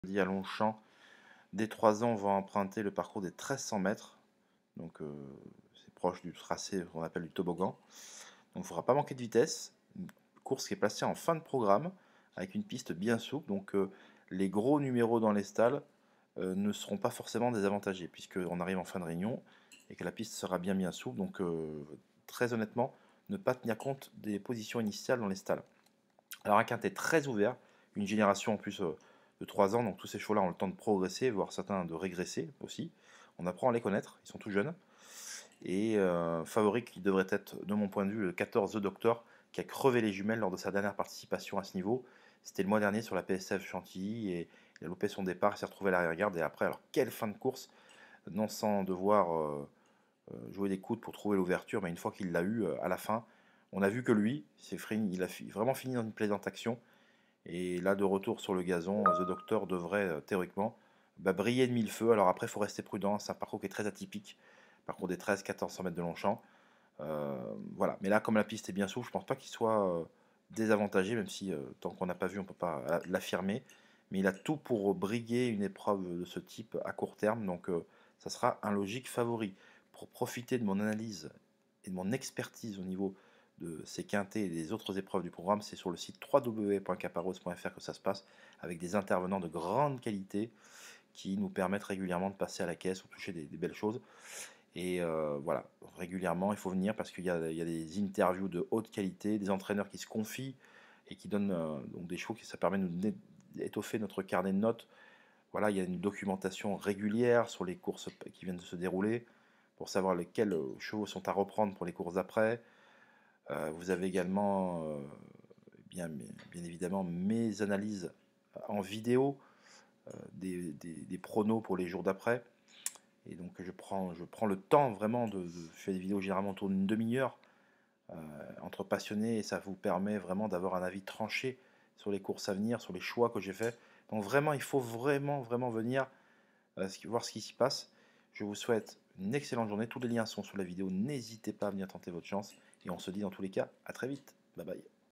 Dit à Longchamp, dès 3 ans, on va emprunter le parcours des 1300 mètres. Donc c'est proche du tracé qu'on appelle du toboggan. Donc il ne faudra pas manquer de vitesse. Une course qui est placée en fin de programme avec une piste bien souple. Donc les gros numéros dans les stalles ne seront pas forcément désavantagés puisqu'on arrive en fin de réunion et que la piste sera bien souple. Donc très honnêtement, ne pas tenir compte des positions initiales dans les stalles. Alors un quintet très ouvert, une génération en plus de 3 ans, donc tous ces chevaux-là ont le temps de progresser, voire certains de régresser aussi. On apprend à les connaître, ils sont tout jeunes. Et favori qui devrait être, de mon point de vue, le 14 The Doctor, qui a crevé les jumelles lors de sa dernière participation à ce niveau. C'était le mois dernier sur la PSF Chantilly, et il a loupé son départ, il s'est retrouvé à l'arrière-garde, et après, alors quelle fin de course, non sans devoir jouer des coudes pour trouver l'ouverture, mais une fois qu'il l'a eu à la fin, on a vu que lui, il a vraiment fini dans une plaisante action. Et là, de retour sur le gazon, The Doctor devrait théoriquement briller de mille feux. Alors après, il faut rester prudent. C'est un parcours qui est très atypique. Parcours des 13-1400 mètres de Longchamp. Voilà. Mais là, comme la piste est bien souple, je ne pense pas qu'il soit désavantagé, même si tant qu'on n'a pas vu, on ne peut pas l'affirmer. Mais il a tout pour briguer une épreuve de ce type à court terme. Donc ça sera un logique favori. Pour profiter de mon analyse et de mon expertise au niveau de ces quintés et des autres épreuves du programme, c'est sur le site www.caparros.fr que ça se passe, avec des intervenants de grande qualité qui nous permettent régulièrement de passer à la caisse ou toucher des belles choses. Et voilà, régulièrement, il faut venir parce qu'il y a des interviews de haute qualité, des entraîneurs qui se confient et qui donnent donc des chevaux, ça permet de nous étoffer notre carnet de notes. Voilà, il y a une documentation régulière sur les courses qui viennent de se dérouler pour savoir lesquels chevaux sont à reprendre pour les courses d'après. Vous avez également, bien évidemment, mes analyses en vidéo des pronos pour les jours d'après. Et donc je prends le temps vraiment de faire des vidéos généralement autour d'une demi-heure entre passionnés, et ça vous permet vraiment d'avoir un avis tranché sur les courses à venir, sur les choix que j'ai faits. Donc vraiment, il faut vraiment venir voir ce qui s'y passe. Je vous souhaite une excellente journée. Tous les liens sont sous la vidéo. N'hésitez pas à venir tenter votre chance. Et on se dit dans tous les cas à très vite. Bye bye.